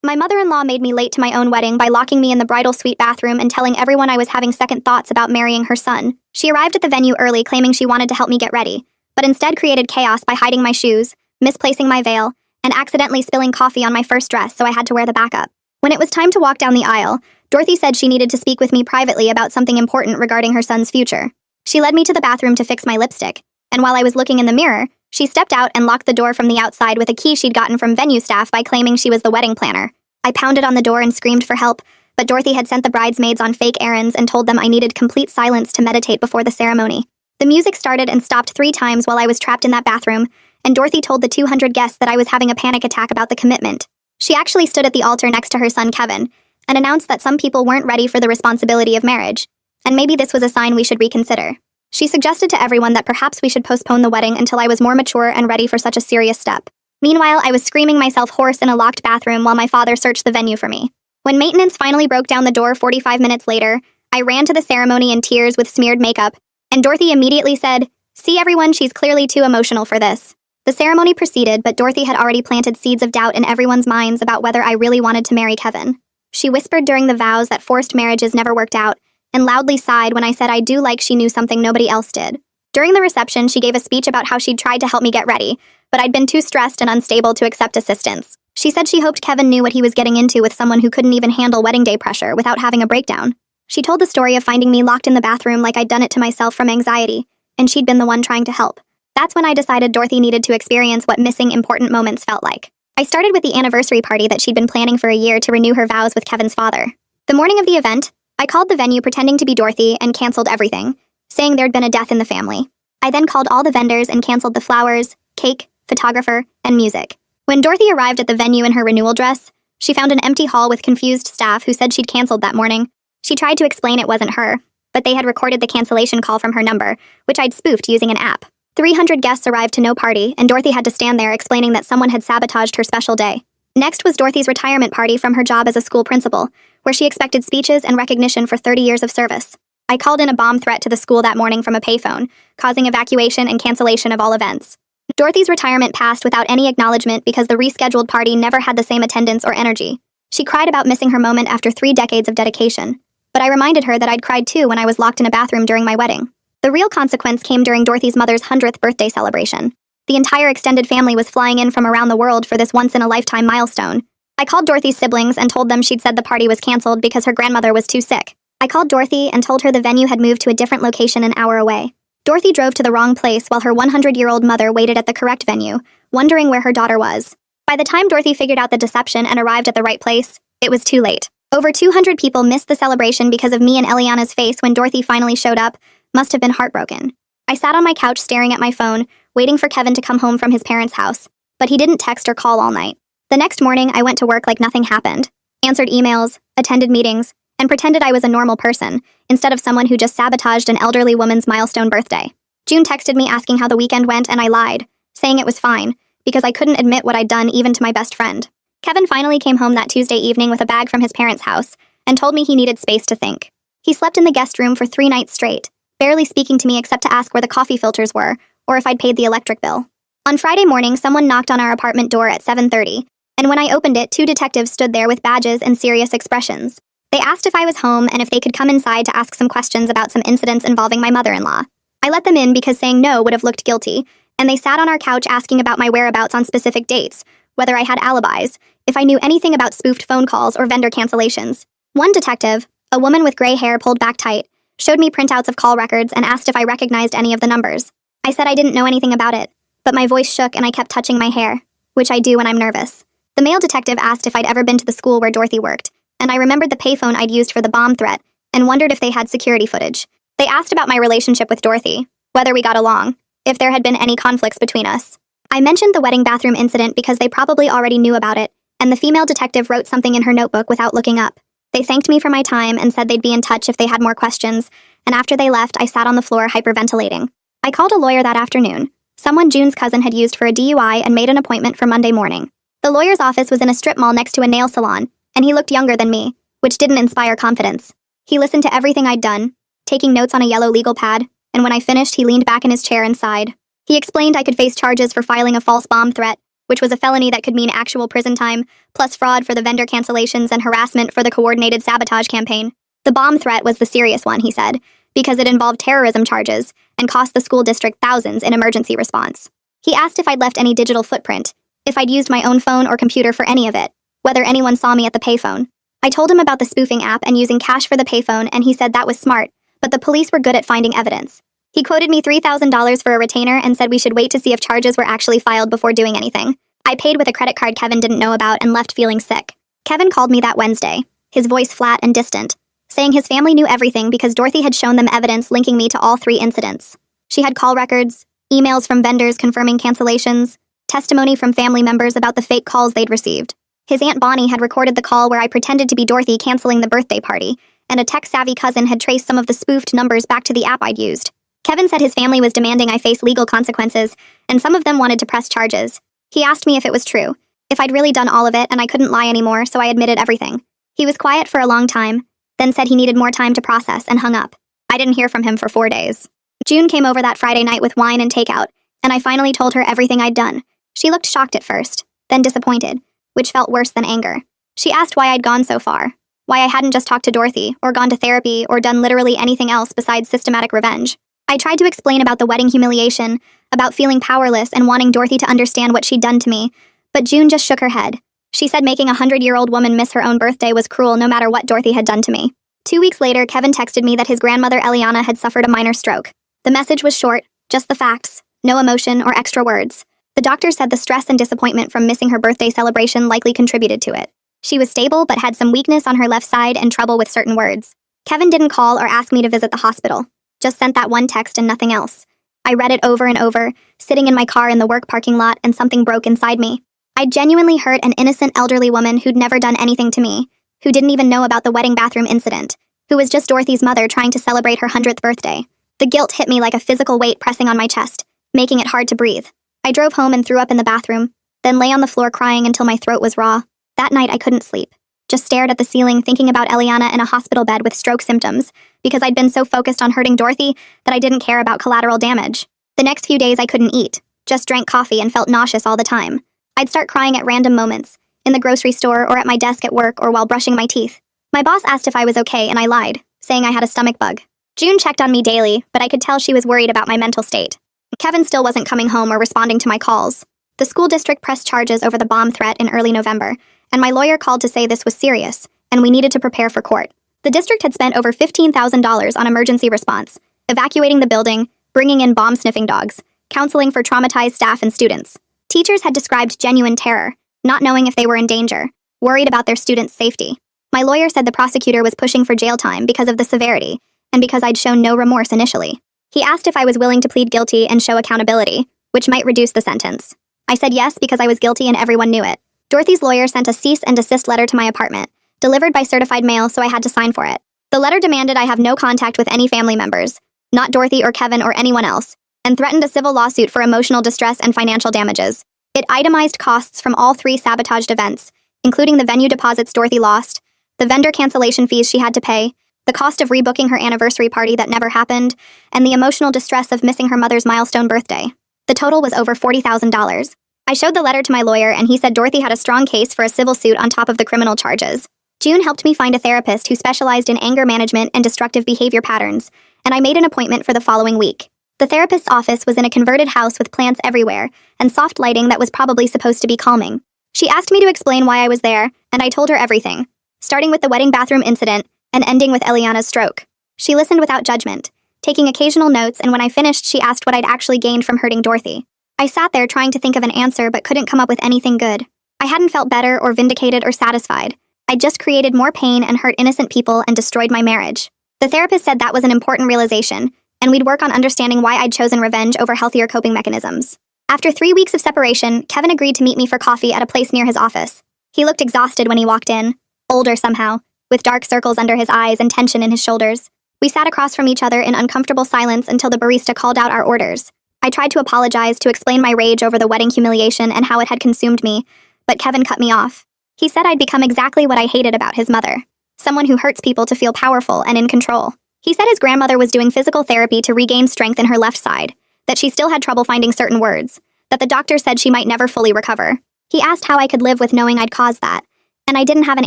My mother-in-law made me late to my own wedding by locking me in the bridal suite bathroom and telling everyone I was having second thoughts about marrying her son. She arrived at the venue early claiming she wanted to help me get ready, but instead created chaos by hiding my shoes, misplacing my veil, and accidentally spilling coffee on my first dress, so I had to wear the backup. When it was time to walk down the aisle, Dorothy said she needed to speak with me privately about something important regarding her son's future. She led me to the bathroom to fix my lipstick, and while I was looking in the mirror, she stepped out and locked the door from the outside with a key she'd gotten from venue staff by claiming she was the wedding planner. I pounded on the door and screamed for help, but Dorothy had sent the bridesmaids on fake errands and told them I needed complete silence to meditate before the ceremony. The music started and stopped 3 times while I was trapped in that bathroom, and Dorothy told the 200 guests that I was having a panic attack about the commitment. She actually stood at the altar next to her son Kevin and announced that some people weren't ready for the responsibility of marriage, and maybe this was a sign we should reconsider. She suggested to everyone that perhaps we should postpone the wedding until I was more mature and ready for such a serious step. Meanwhile, I was screaming myself hoarse in a locked bathroom while my father searched the venue for me. When maintenance finally broke down the door 45 minutes later, I ran to the ceremony in tears with smeared makeup, and Dorothy immediately said, "See everyone, she's clearly too emotional for this." The ceremony proceeded, but Dorothy had already planted seeds of doubt in everyone's minds about whether I really wanted to marry Kevin. She whispered during the vows that forced marriages never worked out, and loudly sighed when I said I do like she knew something nobody else did. During the reception, she gave a speech about how she'd tried to help me get ready, but I'd been too stressed and unstable to accept assistance. She said she hoped Kevin knew what he was getting into with someone who couldn't even handle wedding day pressure without having a breakdown. She told the story of finding me locked in the bathroom like I'd done it to myself from anxiety, and she'd been the one trying to help. That's when I decided Dorothy needed to experience what missing important moments felt like. I started with the anniversary party that she'd been planning for a year to renew her vows with Kevin's father. The morning of the event, I called the venue pretending to be Dorothy and canceled everything, saying there'd been a death in the family. I then called all the vendors and canceled the flowers, cake, photographer, and music. When Dorothy arrived at the venue in her renewal dress, she found an empty hall with confused staff who said she'd canceled that morning. She tried to explain it wasn't her, but they had recorded the cancellation call from her number, which I'd spoofed using an app. 300 guests arrived to no party, and Dorothy had to stand there explaining that someone had sabotaged her special day. Next was Dorothy's retirement party from her job as a school principal, where she expected speeches and recognition for 30 years of service. I called in a bomb threat to the school that morning from a payphone, causing evacuation and cancellation of all events. Dorothy's retirement passed without any acknowledgement because the rescheduled party never had the same attendance or energy. She cried about missing her moment after 3 decades of dedication, but I reminded her that I'd cried too when I was locked in a bathroom during my wedding. The real consequence came during Dorothy's mother's 100th birthday celebration. The entire extended family was flying in from around the world for this once-in-a-lifetime milestone. I called Dorothy's siblings and told them she'd said the party was canceled because her grandmother was too sick. I called Dorothy and told her the venue had moved to a different location an hour away. Dorothy drove to the wrong place while her 100-year-old mother waited at the correct venue, wondering where her daughter was. By the time Dorothy figured out the deception and arrived at the right place, it was too late. Over 200 people missed the celebration because of me, and Eliana's face when Dorothy finally showed up must have been heartbroken. I sat on my couch staring at my phone, waiting for Kevin to come home from his parents' house, but he didn't text or call all night. The next morning, I went to work like nothing happened, answered emails, attended meetings, and pretended I was a normal person, instead of someone who just sabotaged an elderly woman's milestone birthday. June texted me asking how the weekend went, and I lied, saying it was fine, because I couldn't admit what I'd done even to my best friend. Kevin finally came home that Tuesday evening with a bag from his parents' house, and told me he needed space to think. He slept in the guest room for 3 nights straight, barely speaking to me except to ask where the coffee filters were, or if I'd paid the electric bill. On Friday morning, someone knocked on our apartment door at 7:30, and when I opened it, 2 detectives stood there with badges and serious expressions. They asked if I was home and if they could come inside to ask some questions about some incidents involving my mother-in-law. I let them in because saying no would have looked guilty, and they sat on our couch asking about my whereabouts on specific dates, whether I had alibis, if I knew anything about spoofed phone calls or vendor cancellations. One detective, a woman with gray hair pulled back tight, showed me printouts of call records and asked if I recognized any of the numbers. I said I didn't know anything about it, but my voice shook and I kept touching my hair, which I do when I'm nervous. The male detective asked if I'd ever been to the school where Dorothy worked, and I remembered the payphone I'd used for the bomb threat and wondered if they had security footage. They asked about my relationship with Dorothy, whether we got along, if there had been any conflicts between us. I mentioned the wedding bathroom incident because they probably already knew about it, and the female detective wrote something in her notebook without looking up. They thanked me for my time and said they'd be in touch if they had more questions, and after they left, I sat on the floor hyperventilating. I called a lawyer that afternoon, someone June's cousin had used for a DUI, and made an appointment for Monday morning. The lawyer's office was in a strip mall next to a nail salon, and he looked younger than me, which didn't inspire confidence. He listened to everything I'd done, taking notes on a yellow legal pad, and when I finished, he leaned back in his chair and sighed. He explained I could face charges for filing a false bomb threat, which was a felony that could mean actual prison time, plus fraud for the vendor cancellations and harassment for the coordinated sabotage campaign. The bomb threat was the serious one, he said, because it involved terrorism charges and cost the school district thousands in emergency response. He asked if I'd left any digital footprint, if I'd used my own phone or computer for any of it, whether anyone saw me at the payphone. I told him about the spoofing app and using cash for the payphone, and he said that was smart, but the police were good at finding evidence. He quoted me $3,000 for a retainer and said we should wait to see if charges were actually filed before doing anything. I paid with a credit card Kevin didn't know about and left feeling sick. Kevin called me that Wednesday, his voice flat and distant, saying his family knew everything because Dorothy had shown them evidence linking me to all 3 incidents. She had call records, emails from vendors confirming cancellations, testimony from family members about the fake calls they'd received. His Aunt Bonnie had recorded the call where I pretended to be Dorothy canceling the birthday party, and a tech-savvy cousin had traced some of the spoofed numbers back to the app I'd used. Kevin said his family was demanding I face legal consequences, and some of them wanted to press charges. He asked me if it was true, if I'd really done all of it and I couldn't lie anymore, so I admitted everything. He was quiet for a long time, then said he needed more time to process and hung up. I didn't hear from him for 4 days. June came over that Friday night with wine and takeout, and I finally told her everything I'd done. She looked shocked at first, then disappointed, which felt worse than anger. She asked why I'd gone so far, why I hadn't just talked to Dorothy, or gone to therapy, or done literally anything else besides systematic revenge. I tried to explain about the wedding humiliation, about feeling powerless and wanting Dorothy to understand what she'd done to me, but June just shook her head. She said making a 100-year-old woman miss her own birthday was cruel no matter what Dorothy had done to me. 2 weeks later, Kevin texted me that his grandmother Eliana had suffered a minor stroke. The message was short, just the facts, no emotion or extra words. The doctor said the stress and disappointment from missing her birthday celebration likely contributed to it. She was stable but had some weakness on her left side and trouble with certain words. Kevin didn't call or ask me to visit the hospital, just sent that one text and nothing else. I read it over and over, sitting in my car in the work parking lot, and something broke inside me. I genuinely hurt an innocent elderly woman who'd never done anything to me, who didn't even know about the wedding bathroom incident, who was just Dorothy's mother trying to celebrate her 100th birthday. The guilt hit me like a physical weight pressing on my chest, making it hard to breathe. I drove home and threw up in the bathroom, then lay on the floor crying until my throat was raw. That night I couldn't sleep. Just stared at the ceiling thinking about Eliana in a hospital bed with stroke symptoms, because I'd been so focused on hurting Dorothy that I didn't care about collateral damage. The next few days I couldn't eat, just drank coffee and felt nauseous all the time. I'd start crying at random moments, in the grocery store or at my desk at work or while brushing my teeth. My boss asked if I was okay and I lied, saying I had a stomach bug. June checked on me daily, but I could tell she was worried about my mental state. Kevin still wasn't coming home or responding to my calls. The school district pressed charges over the bomb threat in early November, and my lawyer called to say this was serious, and we needed to prepare for court. The district had spent over $15,000 on emergency response, evacuating the building, bringing in bomb-sniffing dogs, counseling for traumatized staff and students. Teachers had described genuine terror, not knowing if they were in danger, worried about their students' safety. My lawyer said the prosecutor was pushing for jail time because of the severity, and because I'd shown no remorse initially. He asked if I was willing to plead guilty and show accountability, which might reduce the sentence. I said yes because I was guilty and everyone knew it. Dorothy's lawyer sent a cease and desist letter to my apartment, delivered by certified mail, so I had to sign for it. The letter demanded I have no contact with any family members, not Dorothy or Kevin or anyone else, and threatened a civil lawsuit for emotional distress and financial damages. It itemized costs from all 3 sabotaged events, including the venue deposits Dorothy lost, the vendor cancellation fees she had to pay, the cost of rebooking her anniversary party that never happened, and the emotional distress of missing her mother's milestone birthday. The total was over $40,000. I showed the letter to my lawyer and he said Dorothy had a strong case for a civil suit on top of the criminal charges. June helped me find a therapist who specialized in anger management and destructive behavior patterns, and I made an appointment for the following week. The therapist's office was in a converted house with plants everywhere and soft lighting that was probably supposed to be calming. She asked me to explain why I was there, and I told her everything, starting with the wedding bathroom incident and ending with Eliana's stroke. She listened without judgment, taking occasional notes, and when I finished, she asked what I'd actually gained from hurting Dorothy. I sat there trying to think of an answer but couldn't come up with anything good. I hadn't felt better or vindicated or satisfied. I'd just created more pain and hurt innocent people and destroyed my marriage. The therapist said that was an important realization, and we'd work on understanding why I'd chosen revenge over healthier coping mechanisms. After 3 weeks of separation, Kevin agreed to meet me for coffee at a place near his office. He looked exhausted when he walked in, older somehow, with dark circles under his eyes and tension in his shoulders. We sat across from each other in uncomfortable silence until the barista called out our orders. I tried to apologize, to explain my rage over the wedding humiliation and how it had consumed me, but Kevin cut me off. He said I'd become exactly what I hated about his mother, someone who hurts people to feel powerful and in control. He said his grandmother was doing physical therapy to regain strength in her left side, that she still had trouble finding certain words, that that the doctor said she might never fully recover. He asked how I could live with knowing I'd caused that, and I didn't have an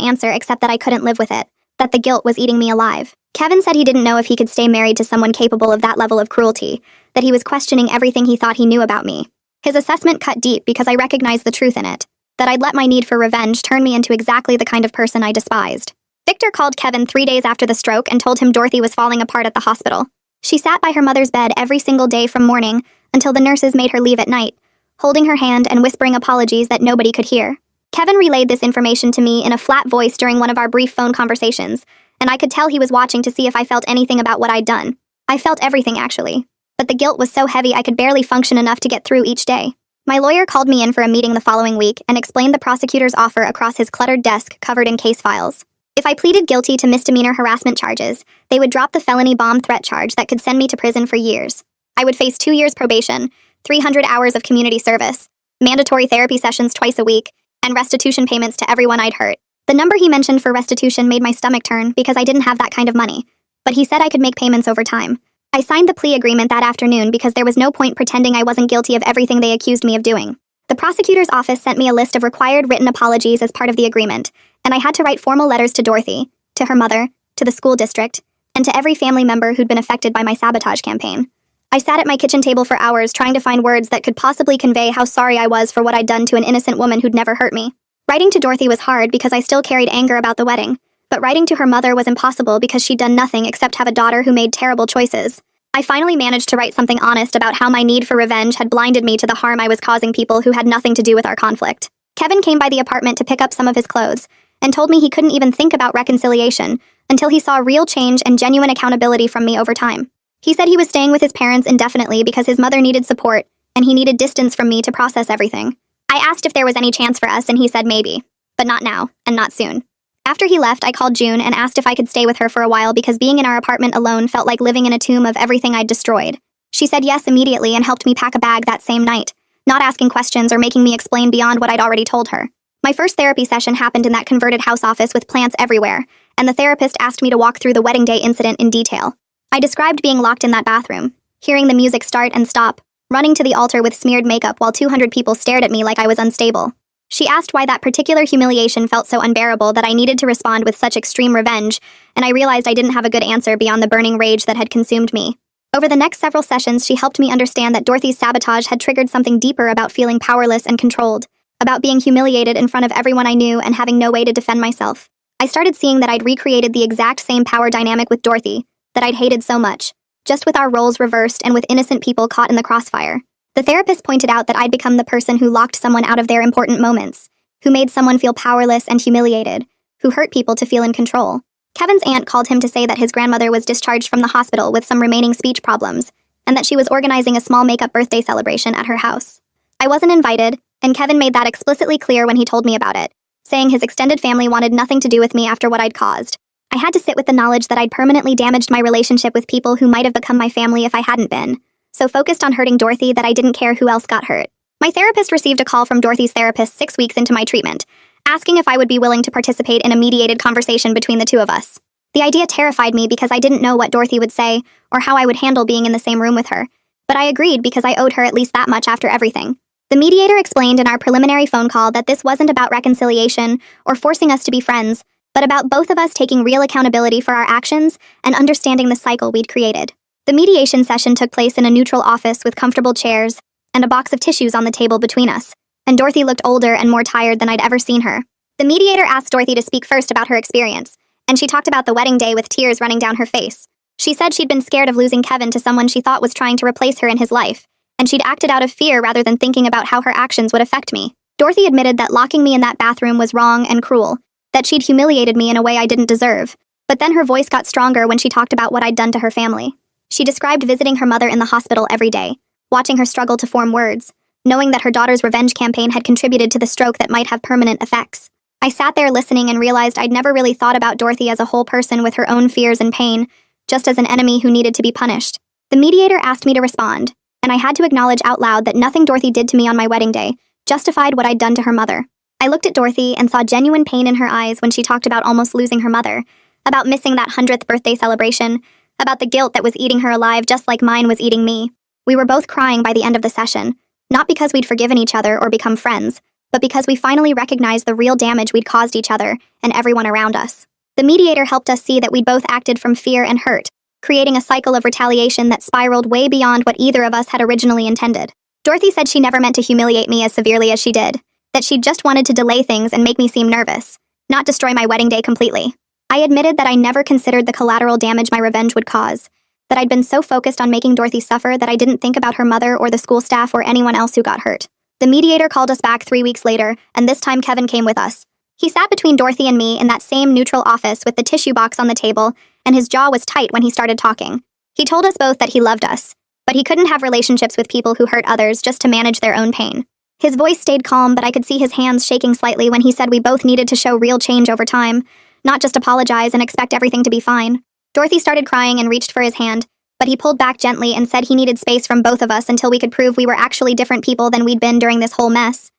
answer except that I couldn't live with it, that the guilt was eating me alive. Kevin said he didn't know if he could stay married to someone capable of that level of cruelty, that he was questioning everything he thought he knew about me. His assessment cut deep because I recognized the truth in it, that I'd let my need for revenge turn me into exactly the kind of person I despised. Victor called Kevin 3 days after the stroke and told him Dorothy was falling apart at the hospital. She sat by her mother's bed every single day from morning until the nurses made her leave at night, holding her hand and whispering apologies that nobody could hear. Kevin relayed this information to me in a flat voice during one of our brief phone conversations, and I could tell he was watching to see if I felt anything about what I'd done. I felt everything, actually. But the guilt was so heavy I could barely function enough to get through each day. My lawyer called me in for a meeting the following week and explained the prosecutor's offer across his cluttered desk covered in case files. If I pleaded guilty to misdemeanor harassment charges, they would drop the felony bomb threat charge that could send me to prison for years. I would face 2 years probation, 300 hours of community service, mandatory therapy sessions twice a week, and restitution payments to everyone I'd hurt. The number he mentioned for restitution made my stomach turn because I didn't have that kind of money, but he said I could make payments over time. I signed the plea agreement that afternoon because there was no point pretending I wasn't guilty of everything they accused me of doing. The prosecutor's office sent me a list of required written apologies as part of the agreement, and I had to write formal letters to Dorothy, to her mother, to the school district, and to every family member who'd been affected by my sabotage campaign. I sat at my kitchen table for hours trying to find words that could possibly convey how sorry I was for what I'd done to an innocent woman who'd never hurt me. Writing to Dorothy was hard because I still carried anger about the wedding, but writing to her mother was impossible because she'd done nothing except have a daughter who made terrible choices. I finally managed to write something honest about how my need for revenge had blinded me to the harm I was causing people who had nothing to do with our conflict. Kevin came by the apartment to pick up some of his clothes and told me he couldn't even think about reconciliation until he saw real change and genuine accountability from me over time. He said he was staying with his parents indefinitely because his mother needed support and he needed distance from me to process everything. I asked if there was any chance for us and he said maybe, but not now and not soon. After he left, I called June and asked if I could stay with her for a while because being in our apartment alone felt like living in a tomb of everything I'd destroyed. She said yes immediately and helped me pack a bag that same night, not asking questions or making me explain beyond what I'd already told her. My first therapy session happened in that converted house office with plants everywhere, and the therapist asked me to walk through the wedding day incident in detail. I described being locked in that bathroom, hearing the music start and stop, running to the altar with smeared makeup while 200 people stared at me like I was unstable. She asked why that particular humiliation felt so unbearable that I needed to respond with such extreme revenge, and I realized I didn't have a good answer beyond the burning rage that had consumed me. Over the next several sessions, she helped me understand that Dorothy's sabotage had triggered something deeper about feeling powerless and controlled, about being humiliated in front of everyone I knew and having no way to defend myself. I started seeing that I'd recreated the exact same power dynamic with Dorothy, that I'd hated so much, just with our roles reversed and with innocent people caught in the crossfire. The therapist pointed out that I'd become the person who locked someone out of their important moments, who made someone feel powerless and humiliated, who hurt people to feel in control. Kevin's aunt called him to say that his grandmother was discharged from the hospital with some remaining speech problems, and that she was organizing a small makeup birthday celebration at her house. I wasn't invited, and Kevin made that explicitly clear when he told me about it, saying his extended family wanted nothing to do with me after what I'd caused. I had to sit with the knowledge that I'd permanently damaged my relationship with people who might have become my family if I hadn't been, so focused on hurting Dorothy that I didn't care who else got hurt. My therapist received a call from Dorothy's therapist 6 weeks into my treatment, asking if I would be willing to participate in a mediated conversation between the two of us. The idea terrified me because I didn't know what Dorothy would say or how I would handle being in the same room with her, but I agreed because I owed her at least that much after everything. The mediator explained in our preliminary phone call that this wasn't about reconciliation or forcing us to be friends, but about both of us taking real accountability for our actions and understanding the cycle we'd created. The mediation session took place in a neutral office with comfortable chairs and a box of tissues on the table between us, and Dorothy looked older and more tired than I'd ever seen her. The mediator asked Dorothy to speak first about her experience, and she talked about the wedding day with tears running down her face. She said she'd been scared of losing Kevin to someone she thought was trying to replace her in his life, and she'd acted out of fear rather than thinking about how her actions would affect me. Dorothy admitted that locking me in that bathroom was wrong and cruel, that she'd humiliated me in a way I didn't deserve, but then her voice got stronger when she talked about what I'd done to her family. She described visiting her mother in the hospital every day, watching her struggle to form words, knowing that her daughter's revenge campaign had contributed to the stroke that might have permanent effects. I sat there listening and realized I'd never really thought about Dorothy as a whole person with her own fears and pain, just as an enemy who needed to be punished. The mediator asked me to respond, and I had to acknowledge out loud that nothing Dorothy did to me on my wedding day justified what I'd done to her mother. I looked at Dorothy and saw genuine pain in her eyes when she talked about almost losing her mother, about missing that 100th birthday celebration, about the guilt that was eating her alive just like mine was eating me. We were both crying by the end of the session, Not because we'd forgiven each other or become friends, but because we finally recognized the real damage we'd caused each other and everyone around us. The mediator helped us see that we'd both acted from fear and hurt, creating a cycle of retaliation that spiraled way beyond what either of us had originally intended. Dorothy said she never meant to humiliate me as severely as she did, that she just wanted to delay things and make me seem nervous, not destroy my wedding day completely. I admitted that I never considered the collateral damage my revenge would cause, that I'd been so focused on making Dorothy suffer that I didn't think about her mother or the school staff or anyone else who got hurt. The mediator called us back 3 weeks later, and this time Kevin came with us. He sat between Dorothy and me in that same neutral office with the tissue box on the table, and his jaw was tight when he started talking. He told us both that he loved us, but he couldn't have relationships with people who hurt others just to manage their own pain. His voice stayed calm, but I could see his hands shaking slightly when he said we both needed to show real change over time, not just apologize and expect everything to be fine. Dorothy started crying and reached for his hand, but he pulled back gently and said he needed space from both of us until we could prove we were actually different people than we'd been during this whole mess.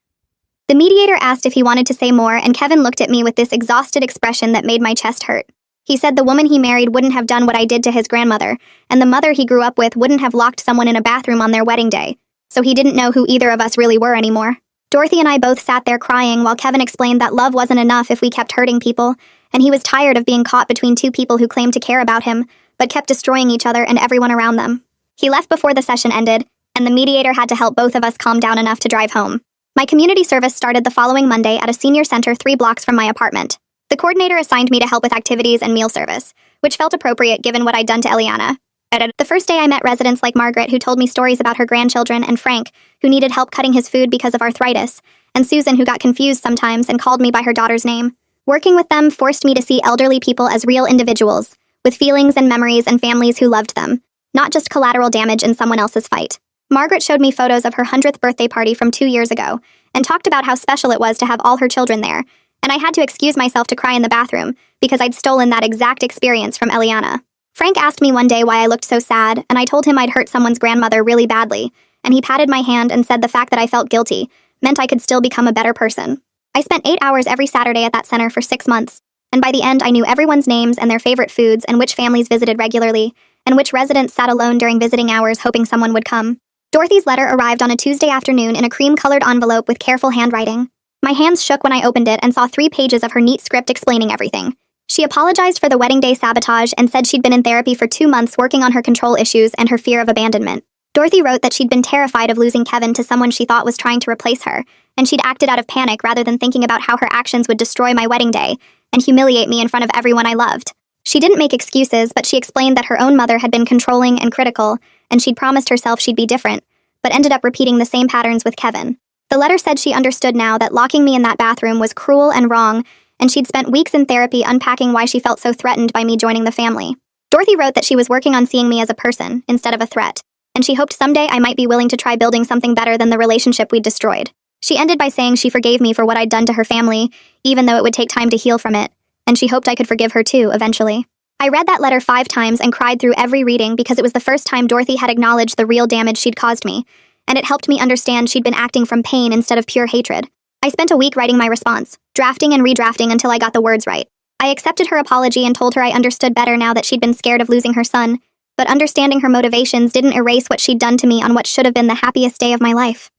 The mediator asked if he wanted to say more, and Kevin looked at me with this exhausted expression that made my chest hurt. He said the woman he married wouldn't have done what I did to his grandmother, and the mother he grew up with wouldn't have locked someone in a bathroom on their wedding day, so he didn't know who either of us really were anymore. Dorothy and I both sat there crying while Kevin explained that love wasn't enough if we kept hurting people, and he was tired of being caught between two people who claimed to care about him, but kept destroying each other and everyone around them. He left before the session ended, and the mediator had to help both of us calm down enough to drive home. My community service started the following Monday at a senior center 3 blocks from my apartment. The coordinator assigned me to help with activities and meal service, which felt appropriate given what I'd done to Eliana. The first day I met residents like Margaret, who told me stories about her grandchildren, and Frank, who needed help cutting his food because of arthritis, and Susan, who got confused sometimes and called me by her daughter's name. Working with them forced me to see elderly people as real individuals, with feelings and memories and families who loved them, not just collateral damage in someone else's fight. Margaret showed me photos of her 100th birthday party from 2 years ago, and talked about how special it was to have all her children there, and I had to excuse myself to cry in the bathroom because I'd stolen that exact experience from Eliana. Frank asked me one day why I looked so sad, and I told him I'd hurt someone's grandmother really badly, and he patted my hand and said the fact that I felt guilty meant I could still become a better person. I spent 8 hours every Saturday at that center for 6 months, and by the end I knew everyone's names and their favorite foods and which families visited regularly, and which residents sat alone during visiting hours hoping someone would come. Dorothy's letter arrived on a Tuesday afternoon in a cream-colored envelope with careful handwriting. My hands shook when I opened it and saw 3 pages of her neat script explaining everything. She apologized for the wedding day sabotage and said she'd been in therapy for 2 months working on her control issues and her fear of abandonment. Dorothy wrote that she'd been terrified of losing Kevin to someone she thought was trying to replace her, and she'd acted out of panic rather than thinking about how her actions would destroy my wedding day and humiliate me in front of everyone I loved. She didn't make excuses, but she explained that her own mother had been controlling and critical, and she'd promised herself she'd be different, but ended up repeating the same patterns with Kevin. The letter said she understood now that locking me in that bathroom was cruel and wrong, and she'd spent weeks in therapy unpacking why she felt so threatened by me joining the family. Dorothy wrote that she was working on seeing me as a person instead of a threat, and she hoped someday I might be willing to try building something better than the relationship we'd destroyed. She ended by saying she forgave me for what I'd done to her family, even though it would take time to heal from it, and she hoped I could forgive her too, eventually. I read that letter 5 times and cried through every reading because it was the first time Dorothy had acknowledged the real damage she'd caused me, and it helped me understand she'd been acting from pain instead of pure hatred. I spent a week writing my response, drafting and redrafting until I got the words right. I accepted her apology and told her I understood better now that she'd been scared of losing her son, but understanding her motivations didn't erase what she'd done to me on what should have been the happiest day of my life.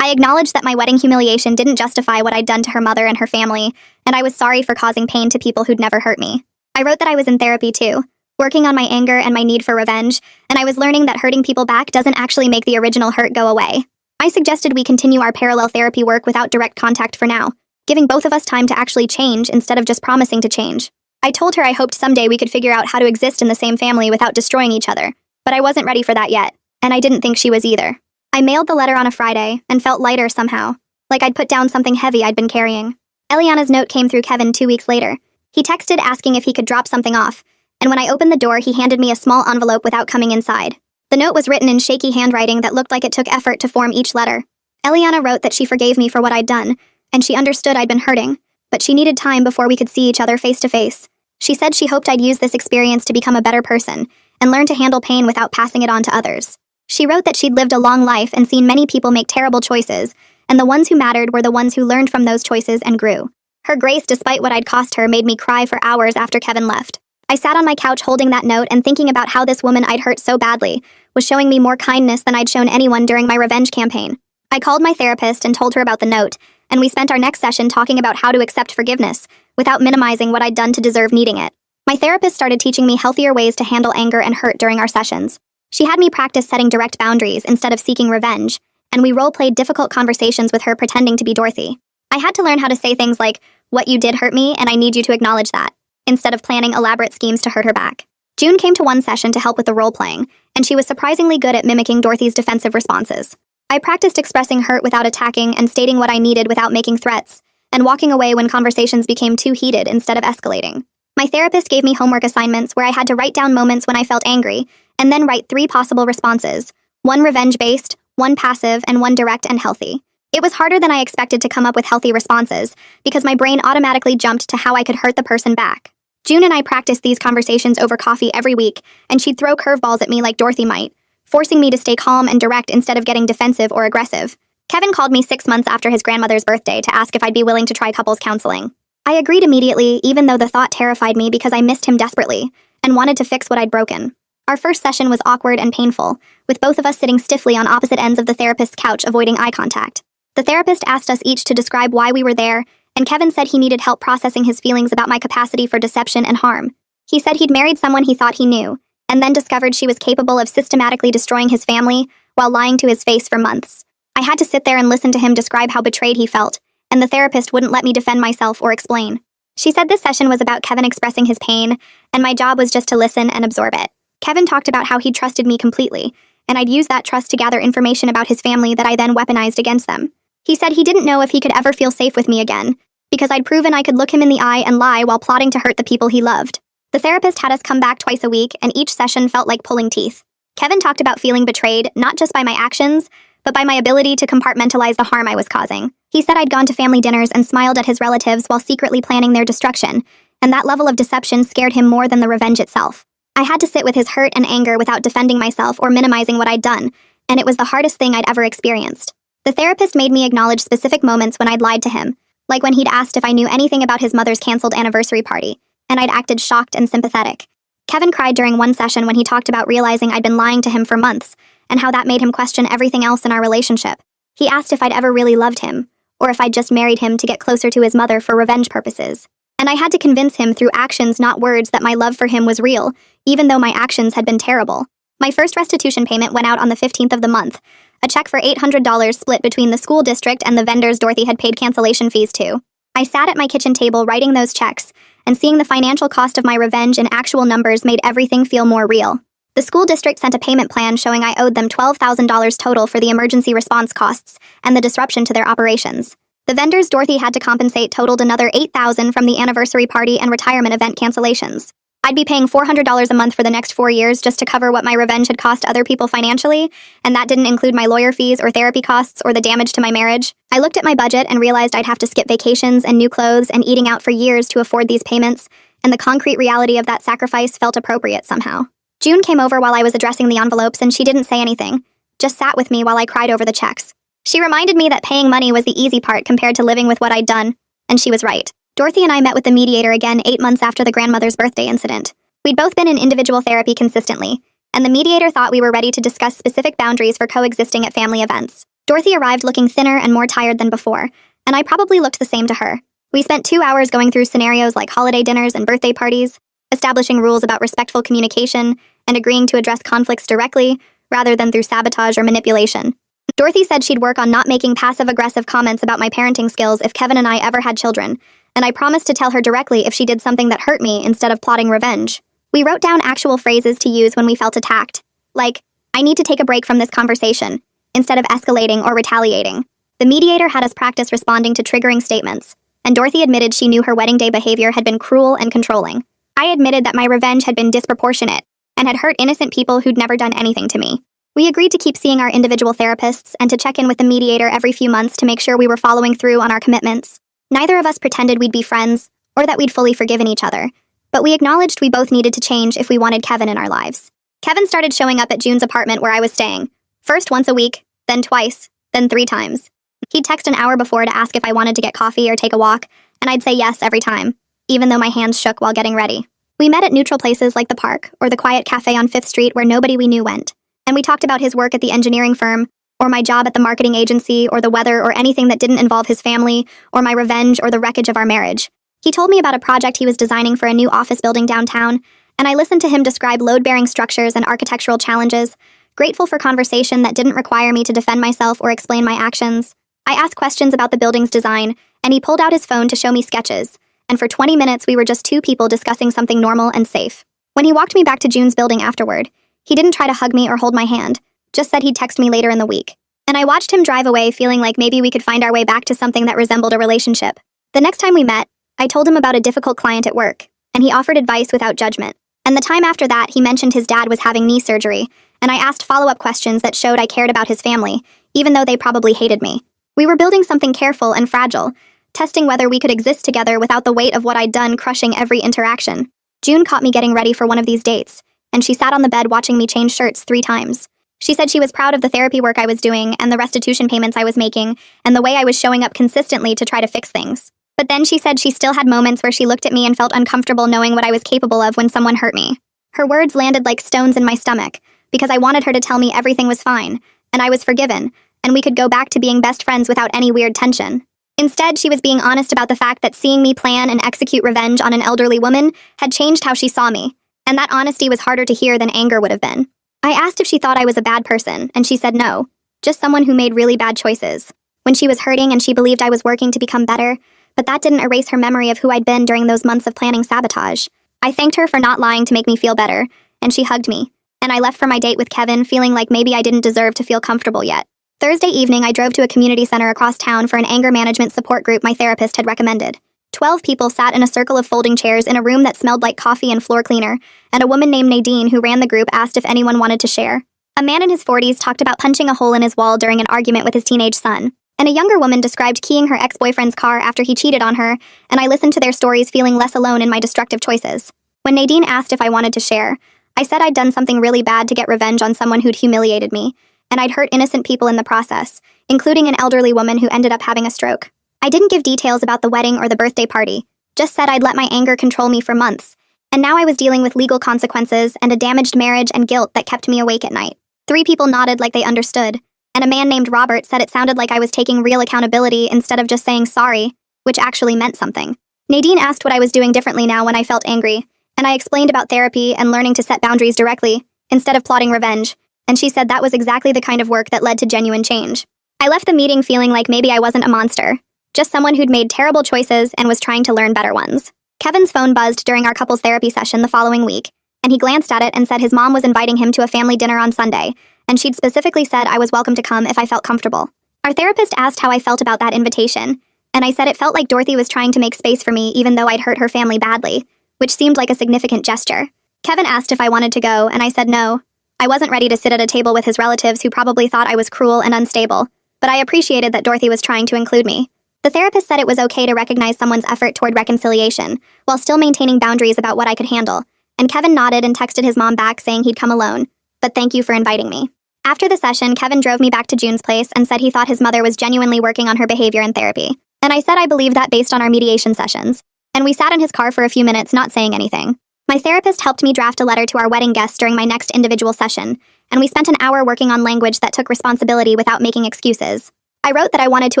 I acknowledged that my wedding humiliation didn't justify what I'd done to her mother and her family, and I was sorry for causing pain to people who'd never hurt me. I wrote that I was in therapy too, working on my anger and my need for revenge, and I was learning that hurting people back doesn't actually make the original hurt go away. I suggested we continue our parallel therapy work without direct contact for now, giving both of us time to actually change instead of just promising to change. I told her I hoped someday we could figure out how to exist in the same family without destroying each other, but I wasn't ready for that yet, and I didn't think she was either. I mailed the letter on a Friday and felt lighter somehow, like I'd put down something heavy I'd been carrying. Eliana's note came through Kevin 2 weeks later. He texted asking if he could drop something off, and when I opened the door, he handed me a small envelope without coming inside. The note was written in shaky handwriting that looked like it took effort to form each letter. Eliana wrote that she forgave me for what I'd done, and she understood I'd been hurting, but she needed time before we could see each other face to face. She said she hoped I'd use this experience to become a better person and learn to handle pain without passing it on to others. She wrote that she'd lived a long life and seen many people make terrible choices, and the ones who mattered were the ones who learned from those choices and grew. Her grace, despite what I'd cost her, made me cry for hours after Kevin left. I sat on my couch holding that note and thinking about how this woman I'd hurt so badly was showing me more kindness than I'd shown anyone during my revenge campaign. I called my therapist and told her about the note, and we spent our next session talking about how to accept forgiveness without minimizing what I'd done to deserve needing it. My therapist started teaching me healthier ways to handle anger and hurt during our sessions. She had me practice setting direct boundaries instead of seeking revenge, and we role-played difficult conversations with her pretending to be Dorothy. I had to learn how to say things like, "What you did hurt me, and I need you to acknowledge that," instead of planning elaborate schemes to hurt her back. June came to one session to help with the role-playing, and she was surprisingly good at mimicking Dorothy's defensive responses. I practiced expressing hurt without attacking and stating what I needed without making threats, and walking away when conversations became too heated instead of escalating. My therapist gave me homework assignments where I had to write down moments when I felt angry, and then write 3 possible responses, one revenge-based, one passive, and one direct and healthy. It was harder than I expected to come up with healthy responses, because my brain automatically jumped to how I could hurt the person back. June and I practiced these conversations over coffee every week, and she'd throw curveballs at me like Dorothy might, forcing me to stay calm and direct instead of getting defensive or aggressive. Kevin called me 6 months after his grandmother's birthday to ask if I'd be willing to try couples counseling. I agreed immediately, even though the thought terrified me because I missed him desperately, and wanted to fix what I'd broken. Our first session was awkward and painful, with both of us sitting stiffly on opposite ends of the therapist's couch avoiding eye contact. The therapist asked us each to describe why we were there, and Kevin said he needed help processing his feelings about my capacity for deception and harm. He said he'd married someone he thought he knew, and then discovered she was capable of systematically destroying his family while lying to his face for months. I had to sit there and listen to him describe how betrayed he felt, and the therapist wouldn't let me defend myself or explain. She said this session was about Kevin expressing his pain, and my job was just to listen and absorb it. Kevin talked about how he trusted me completely, and I'd use that trust to gather information about his family that I then weaponized against them. He said he didn't know if he could ever feel safe with me again, because I'd proven I could look him in the eye and lie while plotting to hurt the people he loved. The therapist had us come back twice a week, and each session felt like pulling teeth. Kevin talked about feeling betrayed, not just by my actions, but by my ability to compartmentalize the harm I was causing. He said I'd gone to family dinners and smiled at his relatives while secretly planning their destruction, and that level of deception scared him more than the revenge itself. I had to sit with his hurt and anger without defending myself or minimizing what I'd done, and it was the hardest thing I'd ever experienced. The therapist made me acknowledge specific moments when I'd lied to him, like when he'd asked if I knew anything about his mother's canceled anniversary party, and I'd acted shocked and sympathetic. Kevin cried during one session when he talked about realizing I'd been lying to him for months, and how that made him question everything else in our relationship. He asked if I'd ever really loved him, or if I'd just married him to get closer to his mother for revenge purposes. And I had to convince him through actions, not words, that my love for him was real, even though my actions had been terrible. My first restitution payment went out on the 15th of the month, a check for $800 split between the school district and the vendors Dorothy had paid cancellation fees to. I sat at my kitchen table writing those checks, and seeing the financial cost of my revenge in actual numbers made everything feel more real. The school district sent a payment plan showing I owed them $12,000 total for the emergency response costs and the disruption to their operations. The vendors Dorothy had to compensate totaled another $8,000 from the anniversary party and retirement event cancellations. I'd be paying $400 a month for the next 4 years just to cover what my revenge had cost other people financially, and that didn't include my lawyer fees or therapy costs or the damage to my marriage. I looked at my budget and realized I'd have to skip vacations and new clothes and eating out for years to afford these payments, and the concrete reality of that sacrifice felt appropriate somehow. June came over while I was addressing the envelopes, and she didn't say anything, just sat with me while I cried over the checks. She reminded me that paying money was the easy part compared to living with what I'd done, and she was right. Dorothy and I met with the mediator again 8 months after the grandmother's birthday incident. We'd both been in individual therapy consistently, and the mediator thought we were ready to discuss specific boundaries for coexisting at family events. Dorothy arrived looking thinner and more tired than before, and I probably looked the same to her. We spent 2 hours going through scenarios like holiday dinners and birthday parties, establishing rules about respectful communication, and agreeing to address conflicts directly, rather than through sabotage or manipulation. Dorothy said she'd work on not making passive-aggressive comments about my parenting skills if Kevin and I ever had children, and I promised to tell her directly if she did something that hurt me instead of plotting revenge. We wrote down actual phrases to use when we felt attacked, like, "I need to take a break from this conversation," instead of escalating or retaliating. The mediator had us practice responding to triggering statements, and Dorothy admitted she knew her wedding day behavior had been cruel and controlling. I admitted that my revenge had been disproportionate and had hurt innocent people who'd never done anything to me. We agreed to keep seeing our individual therapists and to check in with the mediator every few months to make sure we were following through on our commitments. Neither of us pretended we'd be friends or that we'd fully forgiven each other, but we acknowledged we both needed to change if we wanted Kevin in our lives. Kevin started showing up at June's apartment where I was staying, first once a week, then twice, then 3 times. He'd text an hour before to ask if I wanted to get coffee or take a walk, and I'd say yes every time, even though my hands shook while getting ready. We met at neutral places like the park or the quiet cafe on 5th Street where nobody we knew went, and we talked about his work at the engineering firm or my job at the marketing agency, or the weather, or anything that didn't involve his family, or my revenge, or the wreckage of our marriage. He told me about a project he was designing for a new office building downtown, and I listened to him describe load-bearing structures and architectural challenges, grateful for conversation that didn't require me to defend myself or explain my actions. I asked questions about the building's design, and he pulled out his phone to show me sketches, and for 20 minutes we were just two people discussing something normal and safe. When he walked me back to June's building afterward, he didn't try to hug me or hold my hand, just said he'd text me later in the week. And I watched him drive away feeling like maybe we could find our way back to something that resembled a relationship. The next time we met, I told him about a difficult client at work, and he offered advice without judgment. And the time after that, he mentioned his dad was having knee surgery, and I asked follow-up questions that showed I cared about his family, even though they probably hated me. We were building something careful and fragile, testing whether we could exist together without the weight of what I'd done crushing every interaction. June caught me getting ready for one of these dates, and she sat on the bed watching me change shirts 3 times. She said she was proud of the therapy work I was doing and the restitution payments I was making and the way I was showing up consistently to try to fix things. But then she said she still had moments where she looked at me and felt uncomfortable knowing what I was capable of when someone hurt me. Her words landed like stones in my stomach because I wanted her to tell me everything was fine, and I was forgiven, and we could go back to being best friends without any weird tension. Instead, she was being honest about the fact that seeing me plan and execute revenge on an elderly woman had changed how she saw me, and that honesty was harder to hear than anger would have been. I asked if she thought I was a bad person, and she said no, just someone who made really bad choices. When she was hurting and she believed I was working to become better, but that didn't erase her memory of who I'd been during those months of planning sabotage. I thanked her for not lying to make me feel better, and she hugged me, and I left for my date with Kevin feeling like maybe I didn't deserve to feel comfortable yet. Thursday evening, I drove to a community center across town for an anger management support group my therapist had recommended. 12 people sat in a circle of folding chairs in a room that smelled like coffee and floor cleaner, and a woman named Nadine who ran the group asked if anyone wanted to share. A man in his 40s talked about punching a hole in his wall during an argument with his teenage son, and a younger woman described keying her ex-boyfriend's car after he cheated on her, and I listened to their stories feeling less alone in my destructive choices. When Nadine asked if I wanted to share, I said I'd done something really bad to get revenge on someone who'd humiliated me, and I'd hurt innocent people in the process, including an elderly woman who ended up having a stroke. I didn't give details about the wedding or the birthday party, just said I'd let my anger control me for months, and now I was dealing with legal consequences and a damaged marriage and guilt that kept me awake at night. 3 people nodded like they understood, and a man named Robert said it sounded like I was taking real accountability instead of just saying sorry, which actually meant something. Nadine asked what I was doing differently now when I felt angry, and I explained about therapy and learning to set boundaries directly, instead of plotting revenge, and she said that was exactly the kind of work that led to genuine change. I left the meeting feeling like maybe I wasn't a monster, just someone who'd made terrible choices and was trying to learn better ones. Kevin's phone buzzed during our couples therapy session the following week, and he glanced at it and said his mom was inviting him to a family dinner on Sunday, and she'd specifically said I was welcome to come if I felt comfortable. Our therapist asked how I felt about that invitation, and I said it felt like Dorothy was trying to make space for me even though I'd hurt her family badly, which seemed like a significant gesture. Kevin asked if I wanted to go, and I said no. I wasn't ready to sit at a table with his relatives who probably thought I was cruel and unstable, but I appreciated that Dorothy was trying to include me. The therapist said it was okay to recognize someone's effort toward reconciliation, while still maintaining boundaries about what I could handle, and Kevin nodded and texted his mom back saying he'd come alone, but thank you for inviting me. After the session, Kevin drove me back to June's place and said he thought his mother was genuinely working on her behavior in therapy, and I said I believed that based on our mediation sessions, and we sat in his car for a few minutes not saying anything. My therapist helped me draft a letter to our wedding guests during my next individual session, and we spent an hour working on language that took responsibility without making excuses. I wrote that I wanted to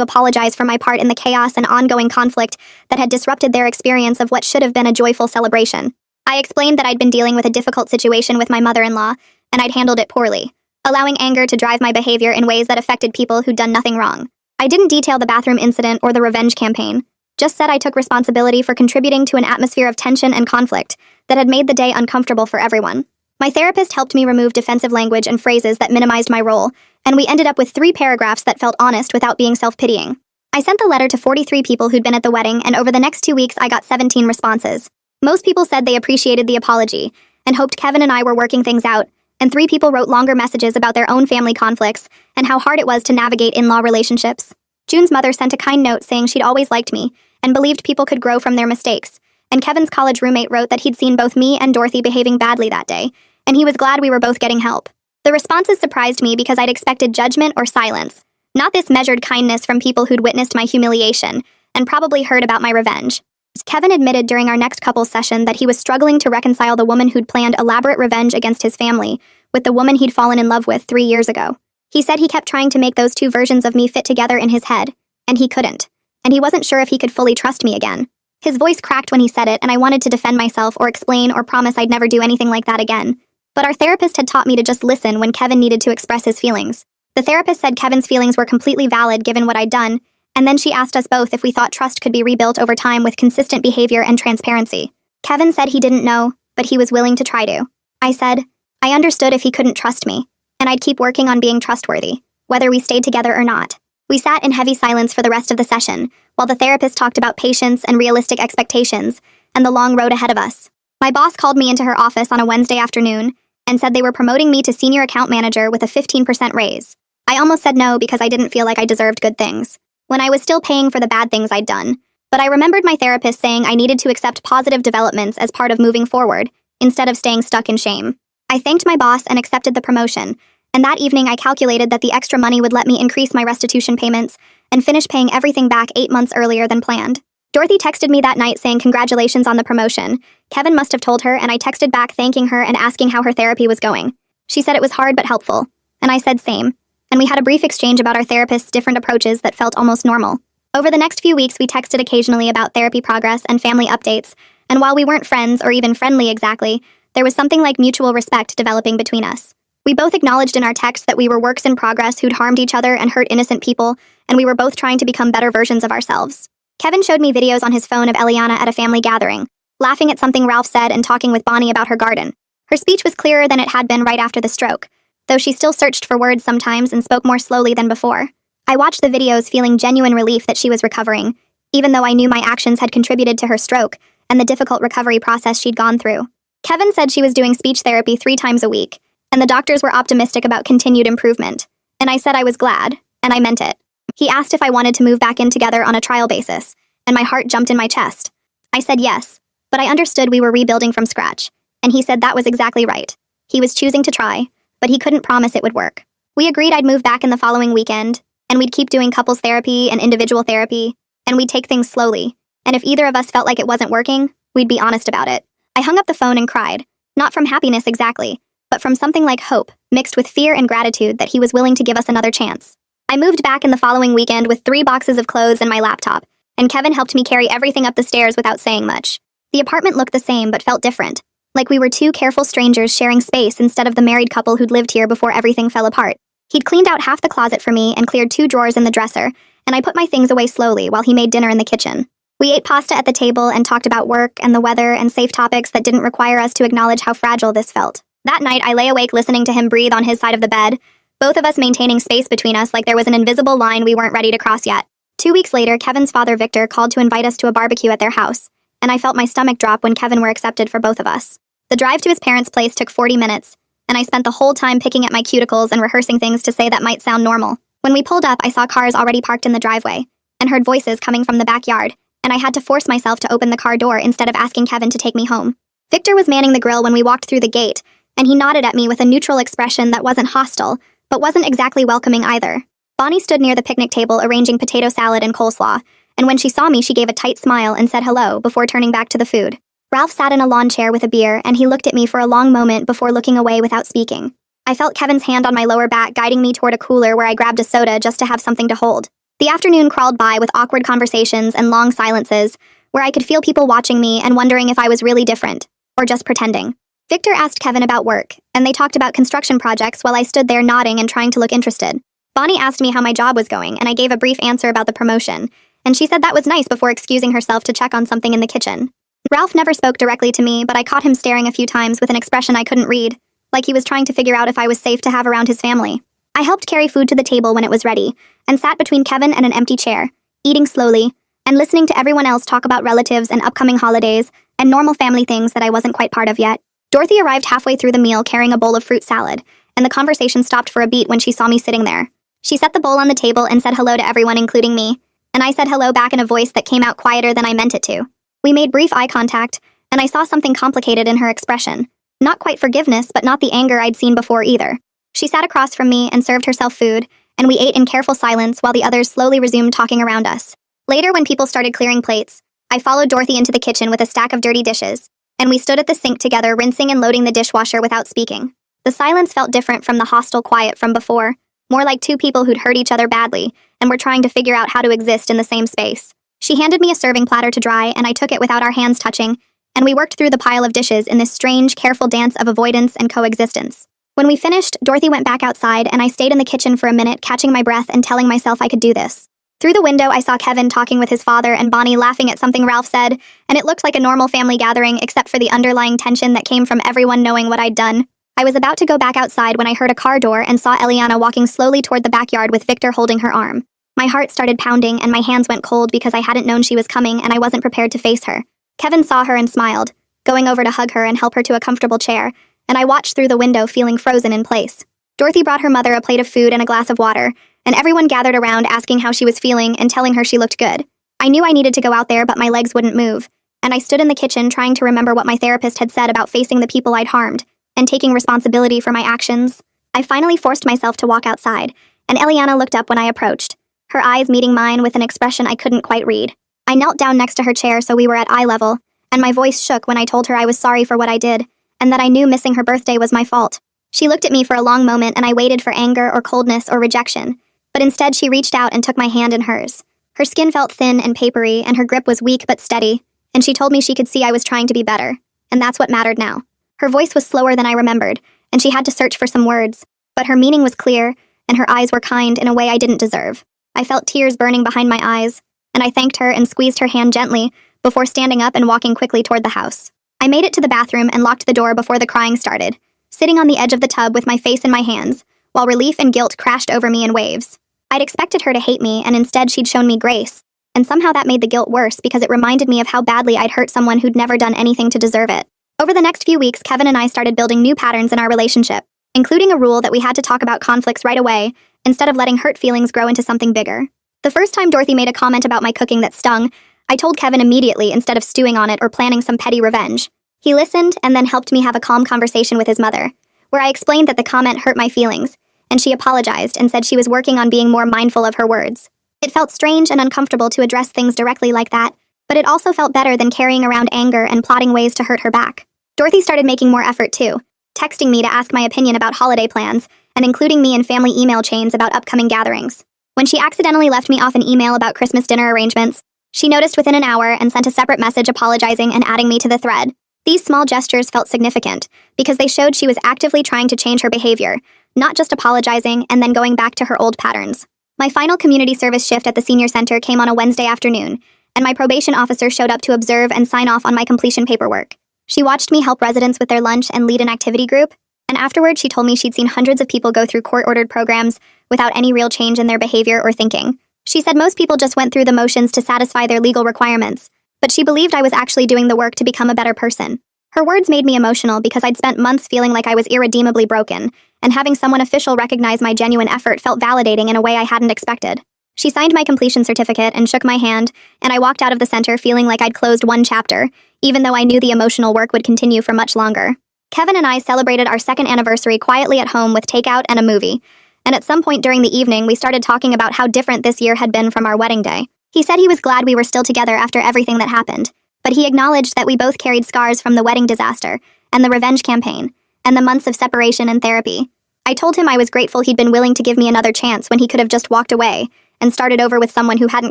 apologize for my part in the chaos and ongoing conflict that had disrupted their experience of what should have been a joyful celebration. I explained that I'd been dealing with a difficult situation with my mother-in-law, and I'd handled it poorly, allowing anger to drive my behavior in ways that affected people who'd done nothing wrong. I didn't detail the bathroom incident or the revenge campaign, just said I took responsibility for contributing to an atmosphere of tension and conflict that had made the day uncomfortable for everyone. My therapist helped me remove defensive language and phrases that minimized my role, and we ended up with 3 paragraphs that felt honest without being self-pitying. I sent the letter to 43 people who'd been at the wedding, and over the next 2 weeks I got 17 responses. Most people said they appreciated the apology, and hoped Kevin and I were working things out, and 3 people wrote longer messages about their own family conflicts and how hard it was to navigate in-law relationships. June's mother sent a kind note saying she'd always liked me, and believed people could grow from their mistakes, and Kevin's college roommate wrote that he'd seen both me and Dorothy behaving badly that day, and he was glad we were both getting help. The responses surprised me because I'd expected judgment or silence, not this measured kindness from people who'd witnessed my humiliation and probably heard about my revenge. Kevin admitted during our next couples session that he was struggling to reconcile the woman who'd planned elaborate revenge against his family with the woman he'd fallen in love with 3 years ago. He said he kept trying to make those two versions of me fit together in his head, and he couldn't. And he wasn't sure if he could fully trust me again. His voice cracked when he said it, and I wanted to defend myself or explain or promise I'd never do anything like that again. But our therapist had taught me to just listen when Kevin needed to express his feelings. The therapist said Kevin's feelings were completely valid given what I'd done, and then she asked us both if we thought trust could be rebuilt over time with consistent behavior and transparency. Kevin said he didn't know, but he was willing to try to. I said, I understood if he couldn't trust me, and I'd keep working on being trustworthy, whether we stayed together or not. We sat in heavy silence for the rest of the session, while the therapist talked about patience and realistic expectations, and the long road ahead of us. My boss called me into her office on a Wednesday afternoon, and said they were promoting me to senior account manager with a 15% raise. I almost said no because I didn't feel like I deserved good things, when I was still paying for the bad things I'd done. But I remembered my therapist saying I needed to accept positive developments as part of moving forward, instead of staying stuck in shame. I thanked my boss and accepted the promotion, and that evening I calculated that the extra money would let me increase my restitution payments and finish paying everything back 8 months earlier than planned. Dorothy texted me that night saying congratulations on the promotion. Kevin must have told her, and I texted back thanking her and asking how her therapy was going. She said it was hard but helpful, and I said same, and we had a brief exchange about our therapist's different approaches that felt almost normal. Over the next few weeks, we texted occasionally about therapy progress and family updates, and while we weren't friends or even friendly exactly, there was something like mutual respect developing between us. We both acknowledged in our texts that we were works in progress who'd harmed each other and hurt innocent people, and we were both trying to become better versions of ourselves. Kevin showed me videos on his phone of Eliana at a family gathering, laughing at something Ralph said and talking with Bonnie about her garden. Her speech was clearer than it had been right after the stroke, though she still searched for words sometimes and spoke more slowly than before. I watched the videos feeling genuine relief that she was recovering, even though I knew my actions had contributed to her stroke and the difficult recovery process she'd gone through. Kevin said she was doing speech therapy 3 times a week, and the doctors were optimistic about continued improvement, and I said I was glad, and I meant it. He asked if I wanted to move back in together on a trial basis, and my heart jumped in my chest. I said yes, but I understood we were rebuilding from scratch, and he said that was exactly right. He was choosing to try, but he couldn't promise it would work. We agreed I'd move back in the following weekend, and we'd keep doing couples therapy and individual therapy, and we'd take things slowly, and if either of us felt like it wasn't working, we'd be honest about it. I hung up the phone and cried, not from happiness exactly, but from something like hope, mixed with fear and gratitude that he was willing to give us another chance. I moved back in the following weekend with 3 boxes of clothes and my laptop, and Kevin helped me carry everything up the stairs without saying much. The apartment looked the same but felt different, like we were 2 careful strangers sharing space instead of the married couple who'd lived here before everything fell apart. He'd cleaned out half the closet for me and cleared 2 drawers in the dresser, and I put my things away slowly while he made dinner in the kitchen. We ate pasta at the table and talked about work and the weather and safe topics that didn't require us to acknowledge how fragile this felt. That night, I lay awake listening to him breathe on his side of the bed, both of us maintaining space between us like there was an invisible line we weren't ready to cross yet. 2 weeks later, Kevin's father, Victor, called to invite us to a barbecue at their house, and I felt my stomach drop when Kevin were accepted for both of us. The drive to his parents' place took 40 minutes, and I spent the whole time picking at my cuticles and rehearsing things to say that might sound normal. When we pulled up, I saw cars already parked in the driveway, and heard voices coming from the backyard, and I had to force myself to open the car door instead of asking Kevin to take me home. Victor was manning the grill when we walked through the gate, and he nodded at me with a neutral expression that wasn't hostile, but wasn't exactly welcoming either. Bonnie stood near the picnic table arranging potato salad and coleslaw, and when she saw me, she gave a tight smile and said hello before turning back to the food. Ralph sat in a lawn chair with a beer, and he looked at me for a long moment before looking away without speaking. I felt Kevin's hand on my lower back guiding me toward a cooler where I grabbed a soda just to have something to hold. The afternoon crawled by with awkward conversations and long silences, where I could feel people watching me and wondering if I was really different, or just pretending. Victor asked Kevin about work, and they talked about construction projects while I stood there nodding and trying to look interested. Bonnie asked me how my job was going, and I gave a brief answer about the promotion, and she said that was nice before excusing herself to check on something in the kitchen. Ralph never spoke directly to me, but I caught him staring a few times with an expression I couldn't read, like he was trying to figure out if I was safe to have around his family. I helped carry food to the table when it was ready, and sat between Kevin and an empty chair, eating slowly, and listening to everyone else talk about relatives and upcoming holidays, and normal family things that I wasn't quite part of yet. Dorothy arrived halfway through the meal carrying a bowl of fruit salad, and the conversation stopped for a beat when she saw me sitting there. She set the bowl on the table and said hello to everyone, including me, and I said hello back in a voice that came out quieter than I meant it to. We made brief eye contact, and I saw something complicated in her expression. Not quite forgiveness, but not the anger I'd seen before either. She sat across from me and served herself food, and we ate in careful silence while the others slowly resumed talking around us. Later, when people started clearing plates, I followed Dorothy into the kitchen with a stack of dirty dishes, and we stood at the sink together rinsing and loading the dishwasher without speaking. The silence felt different from the hostile quiet from before, more like two people who'd hurt each other badly and were trying to figure out how to exist in the same space. She handed me a serving platter to dry, and I took it without our hands touching, and we worked through the pile of dishes in this strange, careful dance of avoidance and coexistence. When we finished, Dorothy went back outside, and I stayed in the kitchen for a minute, catching my breath and telling myself I could do this. Through the window, I saw Kevin talking with his father and Bonnie laughing at something Ralph said, and it looked like a normal family gathering except for the underlying tension that came from everyone knowing what I'd done. I was about to go back outside when I heard a car door and saw Eliana walking slowly toward the backyard with Victor holding her arm. My heart started pounding and my hands went cold because I hadn't known she was coming and I wasn't prepared to face her. Kevin saw her and smiled, going over to hug her and help her to a comfortable chair, and I watched through the window feeling frozen in place. Dorothy brought her mother a plate of food and a glass of water, and everyone gathered around asking how she was feeling and telling her she looked good. I knew I needed to go out there, but my legs wouldn't move, and I stood in the kitchen trying to remember what my therapist had said about facing the people I'd harmed and taking responsibility for my actions. I finally forced myself to walk outside, and Eliana looked up when I approached, her eyes meeting mine with an expression I couldn't quite read. I knelt down next to her chair so we were at eye level, and my voice shook when I told her I was sorry for what I did, and that I knew missing her birthday was my fault. She looked at me for a long moment, and I waited for anger or coldness or rejection, but instead she reached out and took my hand in hers. Her skin felt thin and papery, and her grip was weak but steady, and she told me she could see I was trying to be better, and that's what mattered now. Her voice was slower than I remembered, and she had to search for some words, but her meaning was clear, and her eyes were kind in a way I didn't deserve. I felt tears burning behind my eyes, and I thanked her and squeezed her hand gently before standing up and walking quickly toward the house. I made it to the bathroom and locked the door before the crying started, sitting on the edge of the tub with my face in my hands, while relief and guilt crashed over me in waves. I'd expected her to hate me, and instead she'd shown me grace, and somehow that made the guilt worse because it reminded me of how badly I'd hurt someone who'd never done anything to deserve it. Over the next few weeks, Kevin and I started building new patterns in our relationship, including a rule that we had to talk about conflicts right away, instead of letting hurt feelings grow into something bigger. The first time Dorothy made a comment about my cooking that stung, I told Kevin immediately instead of stewing on it or planning some petty revenge. He listened and then helped me have a calm conversation with his mother, where I explained that the comment hurt my feelings, and she apologized and said she was working on being more mindful of her words. It felt strange and uncomfortable to address things directly like that, but it also felt better than carrying around anger and plotting ways to hurt her back. Dorothy started making more effort too, texting me to ask my opinion about holiday plans and including me in family email chains about upcoming gatherings. When she accidentally left me off an email about Christmas dinner arrangements, she noticed within an hour and sent a separate message apologizing and adding me to the thread. These small gestures felt significant because they showed she was actively trying to change her behavior, not just apologizing and then going back to her old patterns. My final community service shift at the senior center came on a Wednesday afternoon, and my probation officer showed up to observe and sign off on my completion paperwork. She watched me help residents with their lunch and lead an activity group, and afterward she told me she'd seen hundreds of people go through court-ordered programs without any real change in their behavior or thinking. She said most people just went through the motions to satisfy their legal requirements, but she believed I was actually doing the work to become a better person. Her words made me emotional because I'd spent months feeling like I was irredeemably broken, and having someone official recognize my genuine effort felt validating in a way I hadn't expected. She signed my completion certificate and shook my hand, and I walked out of the center feeling like I'd closed one chapter, even though I knew the emotional work would continue for much longer. Kevin and I celebrated our second anniversary quietly at home with takeout and a movie, and at some point during the evening we started talking about how different this year had been from our wedding day. He said he was glad we were still together after everything that happened, but he acknowledged that we both carried scars from the wedding disaster, and the revenge campaign, and the months of separation and therapy. I told him I was grateful he'd been willing to give me another chance when he could have just walked away and started over with someone who hadn't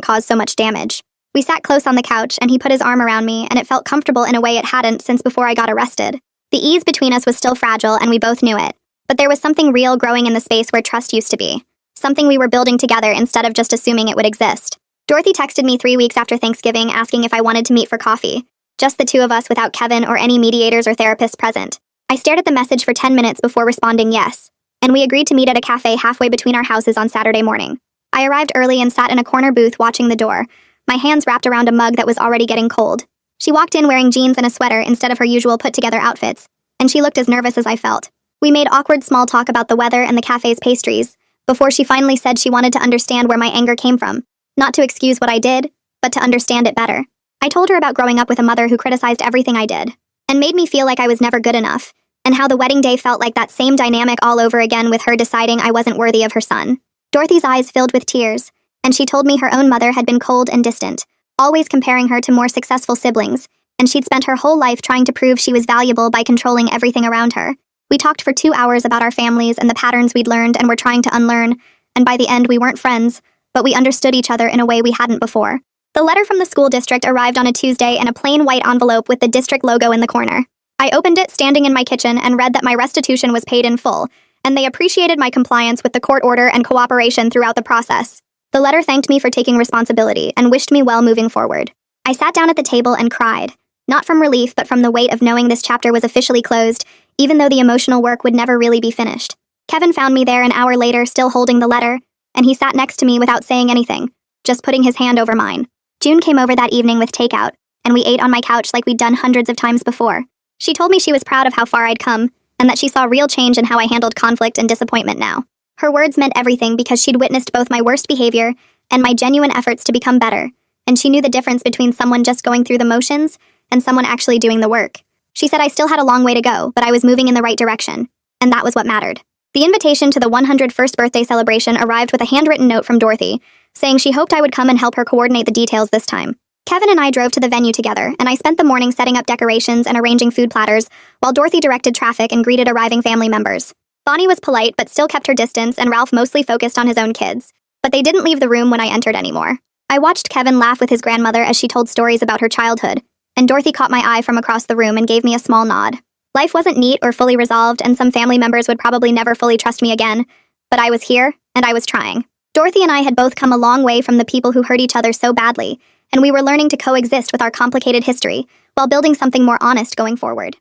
caused so much damage. We sat close on the couch, and he put his arm around me, and it felt comfortable in a way it hadn't since before I got arrested. The ease between us was still fragile, and we both knew it, but there was something real growing in the space where trust used to be, something we were building together instead of just assuming it would exist. Dorothy texted me 3 weeks after Thanksgiving asking if I wanted to meet for coffee, just the two of us without Kevin or any mediators or therapists present. I stared at the message for 10 minutes before responding yes, and we agreed to meet at a cafe halfway between our houses on Saturday morning. I arrived early and sat in a corner booth watching the door, my hands wrapped around a mug that was already getting cold. She walked in wearing jeans and a sweater instead of her usual put-together outfits, and she looked as nervous as I felt. We made awkward small talk about the weather and the cafe's pastries, before she finally said she wanted to understand where my anger came from. Not to excuse what I did, but to understand it better. I told her about growing up with a mother who criticized everything I did, and made me feel like I was never good enough, and how the wedding day felt like that same dynamic all over again with her deciding I wasn't worthy of her son. Dorothy's eyes filled with tears, and she told me her own mother had been cold and distant, always comparing her to more successful siblings, and she'd spent her whole life trying to prove she was valuable by controlling everything around her. We talked for 2 hours about our families and the patterns we'd learned and were trying to unlearn, and by the end we weren't friends, but we understood each other in a way we hadn't before. The letter from the school district arrived on a Tuesday in a plain white envelope with the district logo in the corner. I opened it standing in my kitchen and read that my restitution was paid in full, and they appreciated my compliance with the court order and cooperation throughout the process. The letter thanked me for taking responsibility and wished me well moving forward. I sat down at the table and cried, not from relief but from the weight of knowing this chapter was officially closed, even though the emotional work would never really be finished. Kevin found me there an hour later still holding the letter, and he sat next to me without saying anything, just putting his hand over mine. June came over that evening with takeout, and we ate on my couch like we'd done hundreds of times before. She told me she was proud of how far I'd come, and that she saw real change in how I handled conflict and disappointment now. Her words meant everything because she'd witnessed both my worst behavior and my genuine efforts to become better, and she knew the difference between someone just going through the motions and someone actually doing the work. She said I still had a long way to go, but I was moving in the right direction, and that was what mattered. The invitation to the 101st birthday celebration arrived with a handwritten note from Dorothy, saying she hoped I would come and help her coordinate the details this time. Kevin and I drove to the venue together, and I spent the morning setting up decorations and arranging food platters, while Dorothy directed traffic and greeted arriving family members. Bonnie was polite but still kept her distance, and Ralph mostly focused on his own kids. But they didn't leave the room when I entered anymore. I watched Kevin laugh with his grandmother as she told stories about her childhood, and Dorothy caught my eye from across the room and gave me a small nod. Life wasn't neat or fully resolved, and some family members would probably never fully trust me again, but I was here, and I was trying. Dorothy and I had both come a long way from the people who hurt each other so badly, and we were learning to coexist with our complicated history while building something more honest going forward.